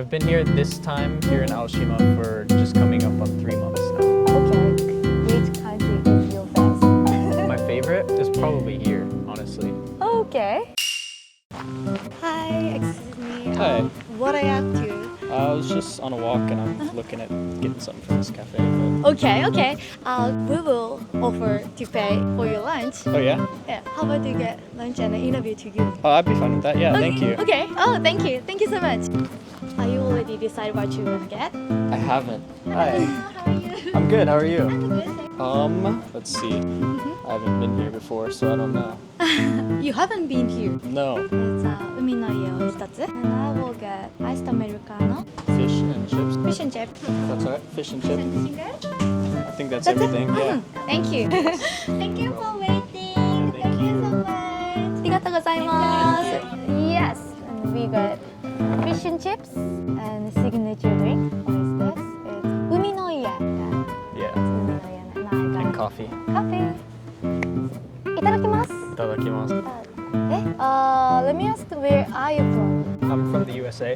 I've been here this time here in Aoshima for just coming up on 3 months now. Okay, which country is your best? My favorite is probably here, honestly. Okay. Hi, excuse me. Hi. What are you up to? I was just on a walk and I'm looking at getting something from this cafe. But... Okay. We will offer to pay for your lunch. Oh yeah? Yeah. How about you get lunch and an interview to give? Oh, I'd be fine with that. Yeah, thank you. Okay. Oh, thank you. Thank you so much. Are you already decided what you will get? I haven't. Hi. How are you? I'm good. How are you? I'm good. Let's see. I haven't been here before, so I don't know. You haven't been here. No. じゃあ海の家を一つ。And I will get iced americano. Fish and chips. Fish and chip. That's alright. Fish and chip. Anything good? I think that's everything. Yeah. Thank you. Thank you for waiting. Thank you so much. ありがとうございます。Yes, and we got fish and chips and signature drink. What is this? It's 海の家. Yeah. 海の家. And I And got coffee. coffee. いただきます。Itadakimasu. Let me ask, where are you from? I'm from the USA.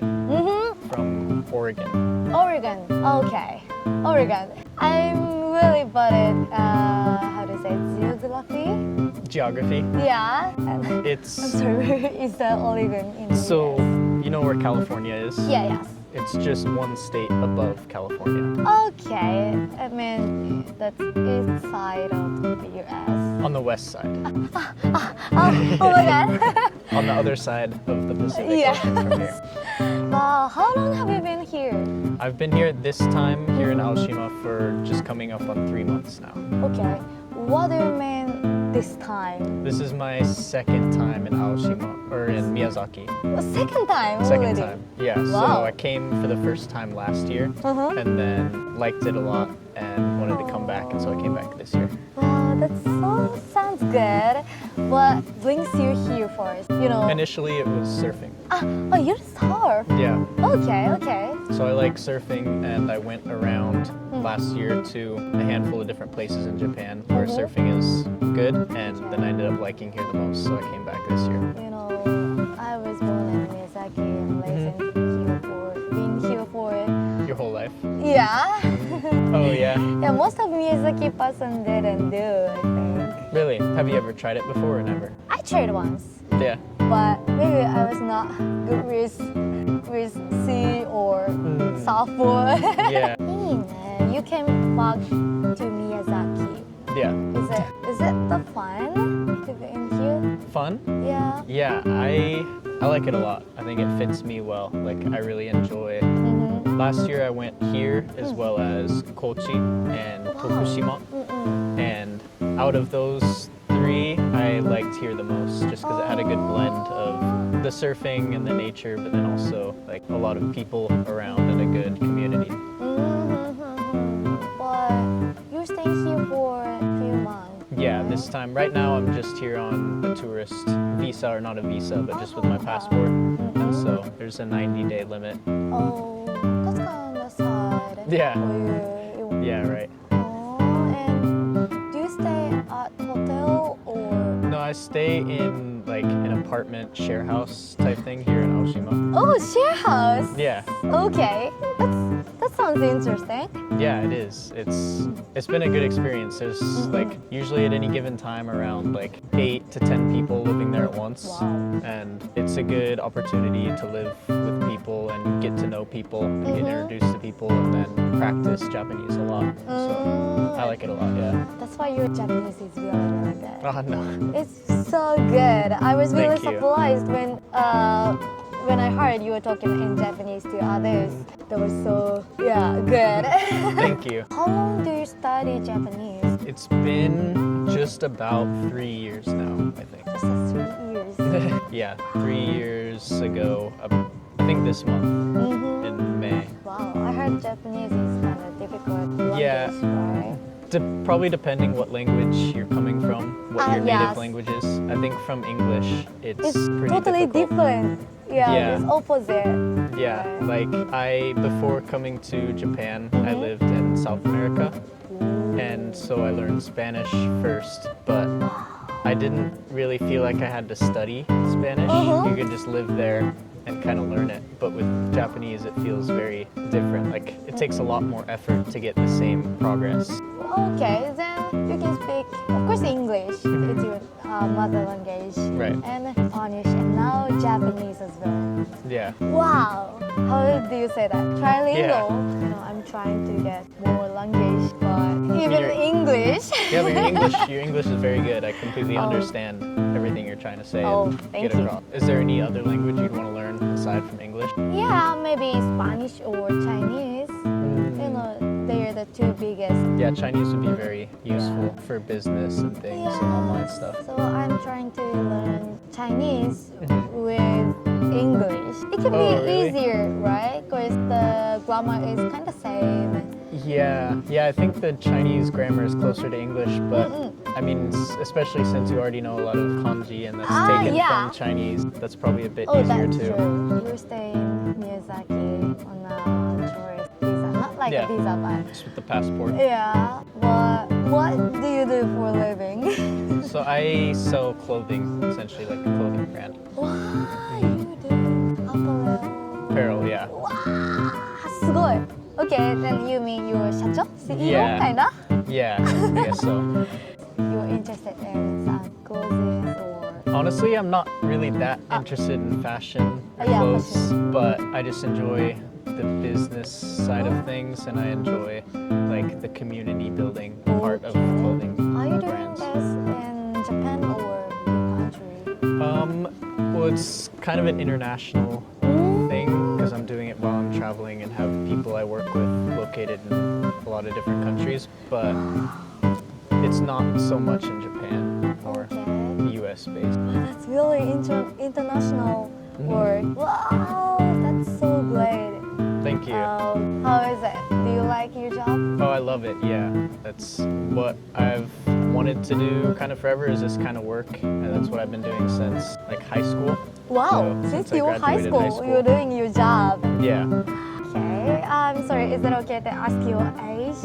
From Oregon. Oregon. Okay. Oregon. I'm really bad at how to say it, Geography. yeah. I'm It's sorry, where is the Oregon in the so US? you know where California is? Yes. It's just one state above California. Okay. I mean, that's east side of the US. On the west side. Oh my god. On the other side of the Pacific Yeah. Ocean from here. Wow, how long have you been here? I've been here this time here in Aoshima for just coming up on 3 months now. Okay. What do you mean this time? This is my second time in Aoshima, or in Miyazaki. Second time Second already? time. Yeah, Wow. so I came for the first time last year and then liked it a lot and wanted to come back, and so I came back this year. Wow, that so sounds good. What brings you here first? You know. Initially it was surfing. Oh, you surf. Yeah. Okay. So I like surfing, and I went around last year to a handful of different places in Japan where surfing is good, and then I ended up liking here the most, so I came back this year. You know, I was born in Miyazaki and been here for Your whole life? yeah. Oh yeah. Yeah, most of Miyazaki person didn't do, I think. Really? Have you ever tried it before or never? I tried once, Yeah. but maybe I was not good with sea or surfboard. Yeah. You came back to Miyazaki. Yeah. Is it the fun to be in here? Fun? Yeah. Yeah, I like it a lot. I think it fits me well. Like, I really enjoy it. Last year I went here as well as Kochi and Tokushima. And out of those 3, I liked here the most just because it had a good blend of the surfing and the nature, but then also like a lot of people around and a good community. But you're staying here for a few months. Yeah, this time. Right now I'm just here on a tourist visa, or not a visa, but just with my passport. And so there's a 90-day limit. Oh, that's kind of sad. Yeah. For you. Yeah, right. Oh, and do you stay at hotel or? No, I stay in like an apartment share house type thing here in Aoshima. Oh, share house. Yeah. Okay, that sounds interesting. Yeah, it is. It's been a good experience. There's like usually at any given time around like 8 to 10 people living there at once. Wow. And it's a good opportunity to live with people and get to know people and get introduced to people and then practice Japanese a lot. So I like it a lot, yeah. That's why your Japanese is really good. Oh no. It's so good. I was really Thank you. surprised when I heard you were talking in Japanese to others. That was so good. Thank you. How long do you study Japanese? It's been just about 3 years now, I think. Just 3 years. Yeah, 3 years ago, I think this month in May. Wow, I heard Japanese is kind of difficult language, Yeah. right? Probably depending what language you're coming from, what your yes. native language is. I think from English, it's pretty totally difficult. different. Yeah, it's opposite. Yeah, like before coming to Japan, I lived in South America, and so I learned Spanish first, but I didn't really feel like I had to study Spanish. You could just live there and kind of learn it. But with Japanese, it feels very different. Like it takes a lot more effort to get the same progress. Okay, then you can speak, of course, English. It's your mother language. Right. And Spanish, and now Japanese as well. Yeah. Wow! How do you say that? Trilingual. Yeah. You know, I'm trying to get more language, but even your- English. Yeah, but your English is very good. I completely understand everything you're trying to say and thank get you. across. Is there any other language you'd want to learn aside from English? Yeah, maybe Spanish or Chinese. You know, they are the two biggest. Yeah, Chinese would be very useful for business and things and online stuff. So I'm trying to learn Chinese with English. It can be really? easier, right? Because the grammar is kind of same. Yeah, I think the Chinese grammar is closer to English, but I mean, especially since you already know a lot of kanji and that's taken yeah. from Chinese, that's probably a bit Oh, easier that's too. true. You stay in Miyazaki on a tourist visa. Not like Yeah. a visa, but Just with the passport. yeah. But what do you do for a living? So I sell clothing, essentially like a clothing brand. Wow, you do apparel. Yeah. Wow, すごい. Okay, then you mean you're 社長? CEO? Yeah. Kinda? Yeah, I guess so. You're interested in some clothes or... Honestly, I'm not really that interested in fashion or Yeah, clothes, fashion. but I just enjoy the business side of things and I enjoy like the community building part of clothing Are you doing brands. this in Japan or your country? Well, it's kind of an international thing because I'm doing it while I'm traveling and have people I work with located in a lot of different countries, but it's not so much in Japan or US based. Wow, that's really international work. Wow, that's so great. Thank you. How is it? Do you like your job? Oh, I love it. Yeah, that's what I've wanted to do kind of forever is this kind of work, and that's what I've been doing since like high school. Wow, So, since I you were high graduated school, you're doing your job. Yeah, Okay, I'm sorry, is it okay to ask your age?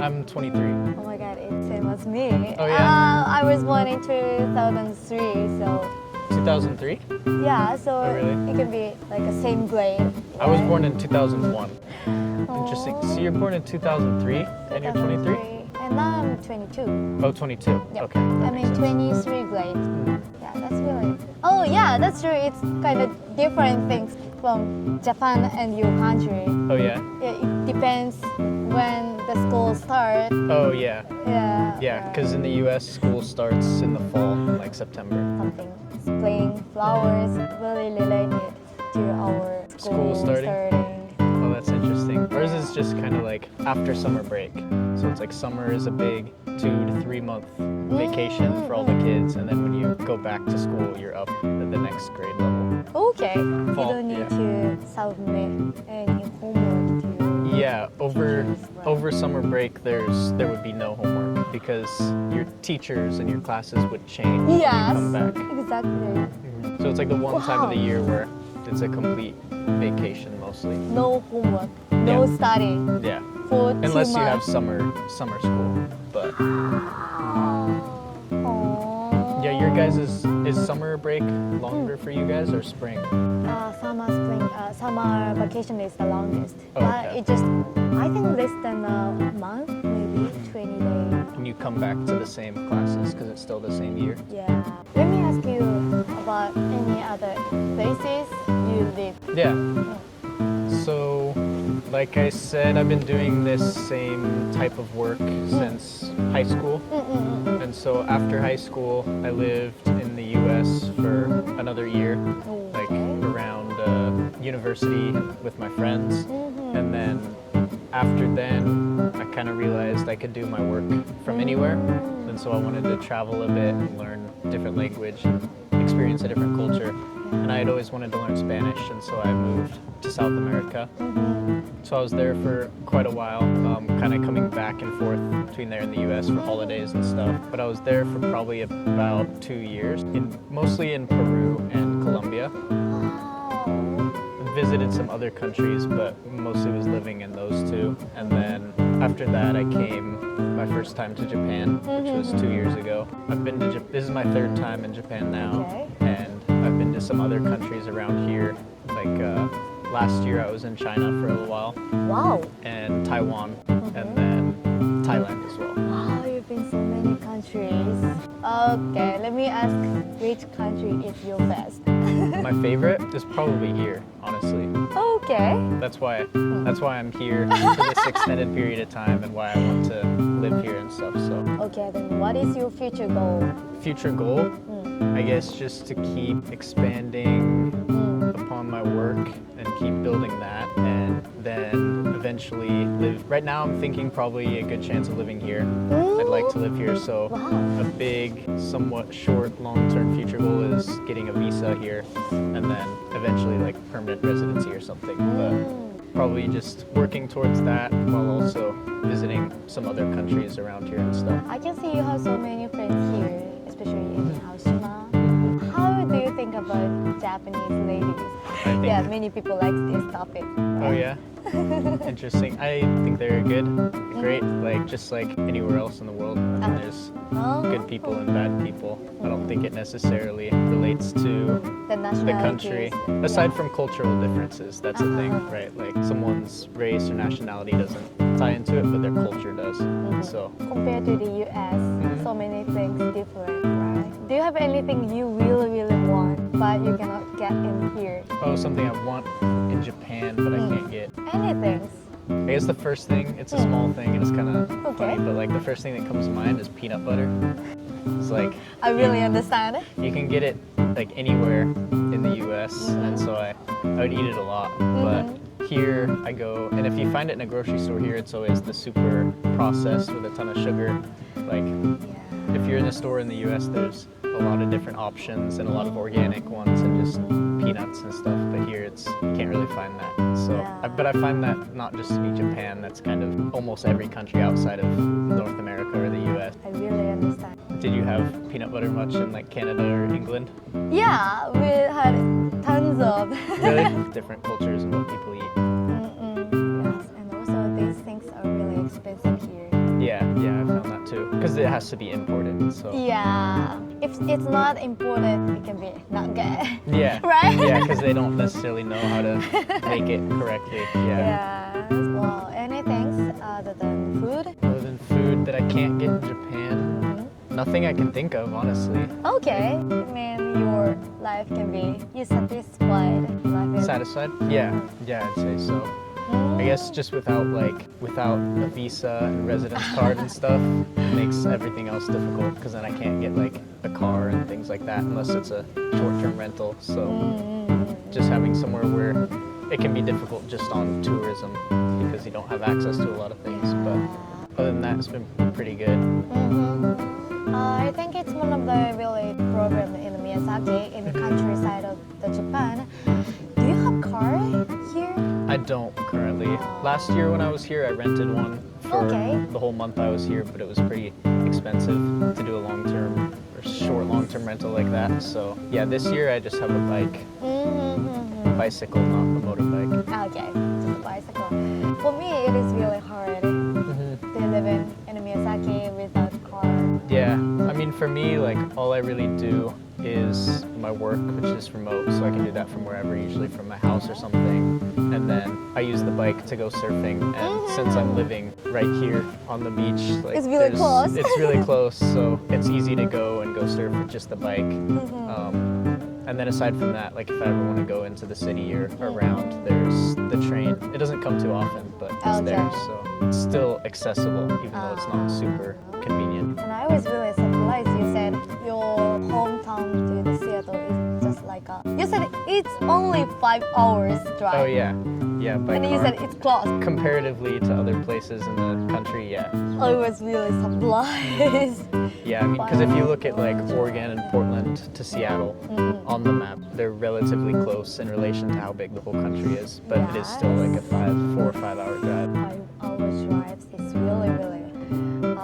I'm 23. Oh my god, it's same as me. Oh, yeah? I was born in 2003, so 2003? yeah, so Oh, really? it can be like a same grade. I was right? born in 2001. Interesting. So you're born in 2003 and you're 23? And now I'm 22. Oh, 22. Yeah. Okay. I'm in 23 grade. Yeah, that's really... Oh yeah, that's true. It's kind of different things from Japan and your country. Oh, yeah? Yeah, it depends when the school starts. Oh, yeah. Yeah. Yeah, because in the US, school starts in the fall, like September. Something spring flowers really related to our School starting? Oh, that's interesting. Ours is just kind of like after summer break. So it's like summer is a big 2 to 3 month vacation for all the kids, and then when you go back to school, you're up at the next grade level. Okay. You Fall, don't need yeah. to submit any homework to your Yeah, over teachers, right? over summer break, there would be no homework because your teachers and your classes would change when you Yes, come back. exactly. So it's like the one time of the Wow. year where it's a complete vacation mostly. No homework, no Yeah. study Yeah, for 2 unless you have months. summer school. But Oh. yeah, your guys is summer break longer for you guys or spring? Summer vacation is the longest. Oh, But okay. it just, I think less than a month, maybe 20 days. And you come back to the same classes because it's still the same year? Yeah. Let me ask you about any other places you live. Yeah. So, like I said, I've been doing this same type of work since high school. And so after high school, I lived in the US for another year, like around university with my friends. And then after then, I kind of realized I could do my work from anywhere. And so I wanted to travel a bit and learn different language and experience a different culture. And I had always wanted to learn Spanish, and so I moved to South America. So I was there for quite a while, kind of coming back and forth between there and the US for holidays and stuff. But I was there for probably about 2 years, mostly in Peru and Colombia. Visited some other countries, but mostly was living in those two. And then after that, I came my first time to Japan, which was 2 years ago. I've been to this is my third time in Japan now, Okay. and I've been to some other countries around here, Last year I was in China for a little while, Wow. and Taiwan, and then Thailand as well. Wow, you've been so many countries. Okay, let me ask, which country is your best? My favorite is probably here, honestly. Okay. That's why I'm here for this extended period of time, and why I want to live here and stuff. So Okay, then what is your future goal? future goal, I guess, just to keep expanding upon my work and keep building that, and then eventually live. Right now I'm thinking probably a good chance of living here. I'd like to live here, so Wow. a big, somewhat short, long-term future goal is getting a visa here, and then eventually like permanent residency or something. But probably just working towards that while also visiting some other countries around here and stuff. I can see you have so many friends here, especially in Aoshima. How do you think about Japanese ladies? I think, Yeah, many people like this topic. oh yeah, interesting. I think they're good, great, like just like anywhere else in the world. I mean, there's good people and bad people. I don't think it necessarily relates to The the nationalities. country. Aside from cultural differences, that's the thing, right? Like someone's race or nationality doesn't tie into it, but their culture does. So Compared to the US, so many things different, right? Do you have anything you really, really want, but you cannot get in here? oh, something I want in Japan, but I can't get. Anything? I guess the first thing, it's a small thing and it's kind of Okay. funny, but like the first thing that comes to mind is peanut butter. It's like I really understand it. you can get it like anywhere in the US, and so I would eat it a lot. But here I go, and if you find it in a grocery store here, it's always the super processed with a ton of sugar. Like Yeah. if you're in a store in the US, there's a lot of different options and a lot of organic ones and just peanuts and stuff. But here you can't really find that. So, Yeah. but I find that not just to be Japan, that's kind of almost every country outside of North America or the US. I really understand. Did you have peanut butter much in like Canada or England? Yeah, we had tons of. Really? Different cultures and what people eat. Yes, and also these things are really expensive here. Yeah, I found that too. Because it has to be imported, so. Yeah, if it's not imported, it can be not good. Yeah. Right? Yeah, because they don't necessarily know how to make it correctly. Yeah. Yes. Well, anything other than food? Other than food that I can't get in Japan, nothing I can think of, honestly. Okay. I mean, your life can be you satisfied. Life is Satisfied? Yeah, I'd say so. I guess just without a visa and residence card and stuff, it makes everything else difficult, because then I can't get like a car and things like that unless it's a short-term rental. So just having somewhere where it can be difficult just on tourism because you don't have access to a lot of things. But other than that, it's been pretty good. I think it's one of the really problem in Miyazaki, in the countryside of the Japan. Do you have car here? I don't currently. Last year when I was here, I rented one for the whole month I was here, but it was pretty expensive to do a long-term or short long-term rental like that. So yeah, this year I just have a bike, bicycle, not a motorbike. Okay, just a bicycle. For me, it is really hard to live in Miyazaki without car. Yeah, I mean for me, like all I really do is my work, which is remote, so I can do that from wherever, usually from my house or something. And then I use the bike to go surfing, and since I'm living right here on the beach, like It's really close. It's really close, so it's easy to go and go surf with just the bike. And then aside from that, like if I ever want to go into the city or around, there's the train. It doesn't come too often, but it's there, so it's still accessible, even though it's not super convenient. And I was really surprised you said your hometown to the Seattle is just like a... You said it's only 5 hours drive. Oh yeah, by And car. you said it's close. Comparatively to other places in the country, yeah. I was really surprised. Yeah, I mean, because if you look at like Oregon and Portland to Seattle on the map, they're relatively close in relation to how big the whole country is, but it is still like a 4 or 5 hour drive. 5 hours drive is really, really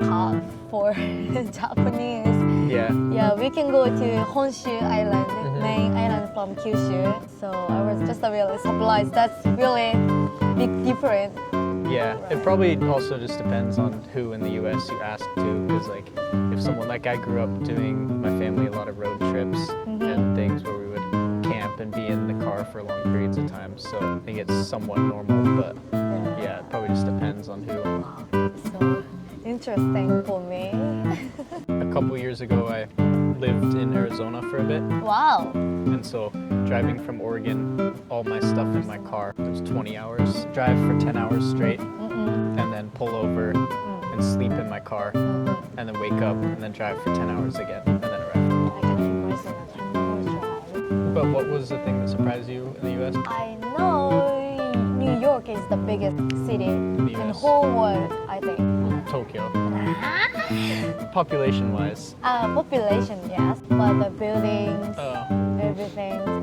tough for Japanese. Yeah, we can go to Honshu Island, main island from Kyushu. So I was just really surprised. That's really big difference. Yeah, it probably also just depends on who in the US you ask to, because like if someone, like I grew up doing, my family, a lot of road trips and things where we would camp and be in the car car for long periods of time. So I think it's somewhat normal, but yeah, it probably just depends on who. So interesting for me. A couple years ago, I lived in Arizona for a bit. Wow. And so driving from Oregon, all my stuff in my car, it was 20 hours. Drive for 10 hours straight, and then pull over and sleep in my car, and then wake up and then drive for 10 hours again, and then arrive. I can imagine a 10-hour drive. But what was the thing that surprised you in the US? I know New York is the biggest city in the US. whole world, I think. Tokyo. Population-wise. Population, yes, but the buildings,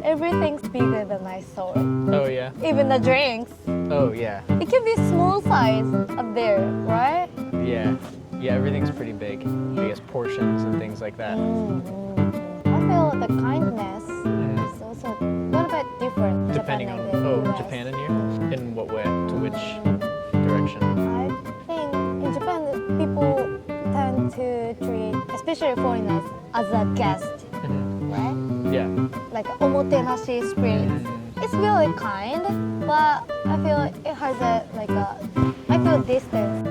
everything's bigger than I thought. Oh yeah. Even the drinks. Oh yeah. It can be small size up there, right? Yeah. Yeah, everything's pretty big. I guess portions and things like that. I feel the kindness is also a little bit different. Depending on US. Japan and here? In what way? To which direction? I think in Japan people tend to treat, especially foreigners, as a guest, right? Yeah. Like omotenashi spirit. It's really kind, but I feel it has I feel distance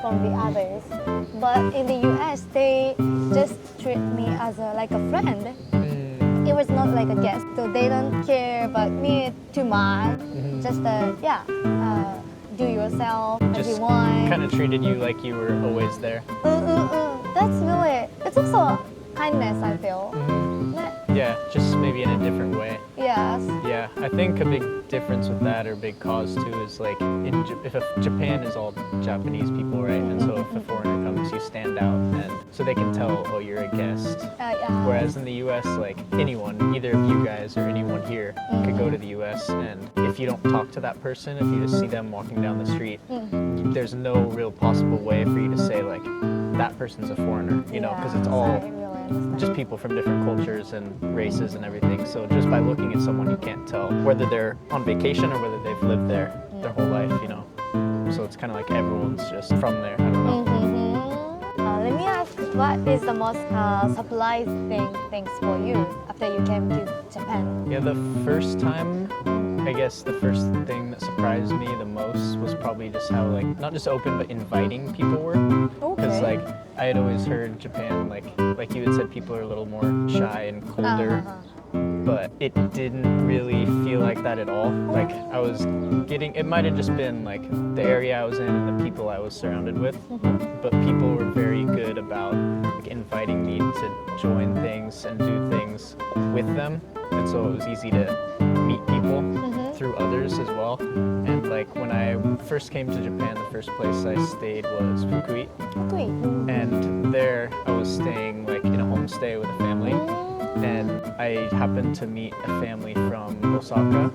from the others. But in the US, they just treat me as like a friend. It was not like a guest, so they don't care about me too much. Just do yourself as you want. Kind of treated you like you were always there. That's really, it's also kindness, I feel. Yeah, just maybe in a different way. Yes. Yeah, I think a big difference with that, or big cause too, is like if Japan is all Japanese people, right? And so if a foreigner comes, you stand out, and so they can tell, oh, you're a guest. Whereas in the U.S., like anyone, either of you guys or anyone here, could go to the U.S. and if you don't talk to that person, if you just see them walking down the street, there's no real possible way for you to say like that person's a foreigner, you know, because it's all just people from different cultures and races and everything. So just by looking at someone, you can't tell whether they're on vacation or whether they've lived there their whole life, you know. So it's kind of like everyone's just from there. I don't know. Let me ask, what is the most surprising things for you after you came to Japan? Yeah, the first time, I guess the first thing that surprised me the most was probably just how like not just open but inviting people were. Because like I had always heard Japan, like you had said, people are a little more shy and colder. But it didn't really feel like that at all. Like I was getting, it might have just been like the area I was in and the people I was surrounded with. But people were very good about like inviting me to join things and do things with them. And so it was easy to meet people through others as well. And like when I first came to Japan, the first place I stayed was Fukui. And there I was staying like in a homestay with a family. And I happened to meet a family from Osaka,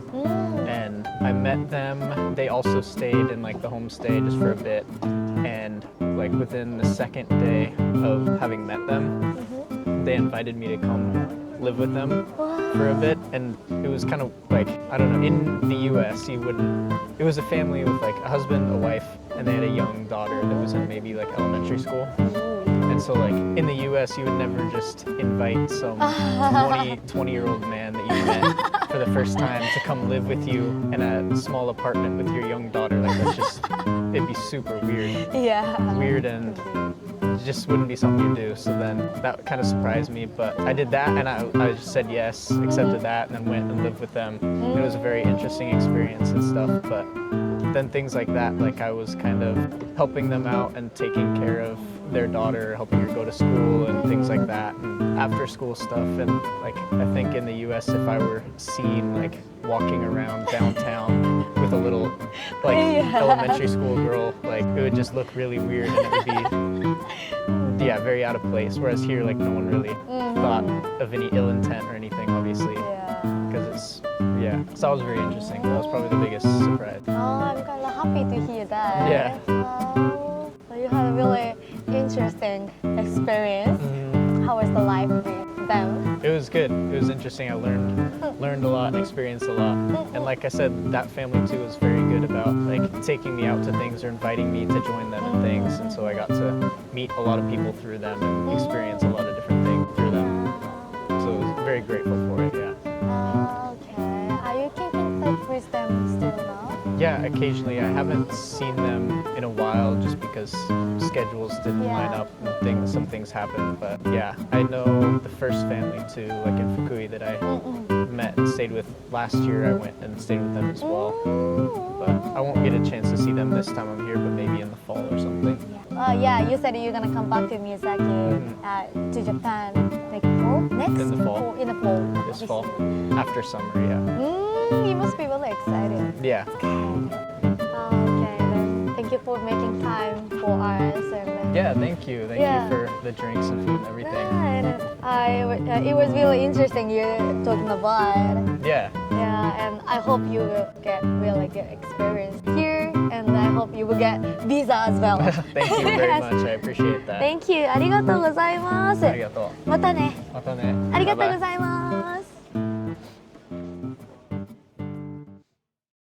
and I met them. They also stayed in like the homestay just for a bit, and like within the second day of having met them, they invited me to come live with them for a bit. And it was kind of like, I don't know, in the US you wouldn't, it was a family with like a husband, a wife, and they had a young daughter that was in maybe like elementary school. And so like in the US you would never just invite some 20-year-old man that you met for the first time to come live with you in a small apartment with your young daughter. Like that's just, it'd be super weird. Weird, and it just wouldn't be something you do. So then that kind of surprised me, but I did that and I just said yes, accepted that, and then went and lived with them. It was a very interesting experience and stuff, but then things like that, like I was kind of helping them out and taking care of their daughter, helping her go to school and things like that, and after school stuff. And like I think in the US, if I were seen like walking around downtown with a little like elementary school girl, like it would just look really weird and it would be very out of place. Whereas here, like no one really thought of any ill intent or anything, obviously, because it's so that was very interesting. That was probably the biggest surprise. Oh, I'm kind of happy to hear that. So you had a really interesting experience. How was the life with them? It was good. It was interesting. I learned a lot, experienced a lot. And like I said, that family too was very good about like taking me out to things or inviting me to join them in things. And so I got to meet a lot of people through them and experience a lot of different things through them. So I was very grateful for it, Okay. Are you occasionally. I haven't seen them in a while just because schedules didn't line up and some things happened. But yeah, I know the first family too, like in Fukui that I met and stayed with last year. I went and stayed with them as well. But I won't get a chance to see them this time I'm here, but maybe in the fall or something. Yeah, you said you're gonna come back to Miyazaki to Japan like fall next? In the fall. Or in the fall. This fall, after summer, yeah. You must be really excited. Yeah. Okay, then thank you for making time for our sermon. Yeah, thank you. Thank you for the drinks and food and everything. It was really interesting you talking about. Yeah. Yeah, and I hope you will get really good experience here, and I hope you will get visa as well. Thank you very much. I appreciate that. Thank you. ありがとうございます。ありがとう。またね。またね。ありがとうごいざいます。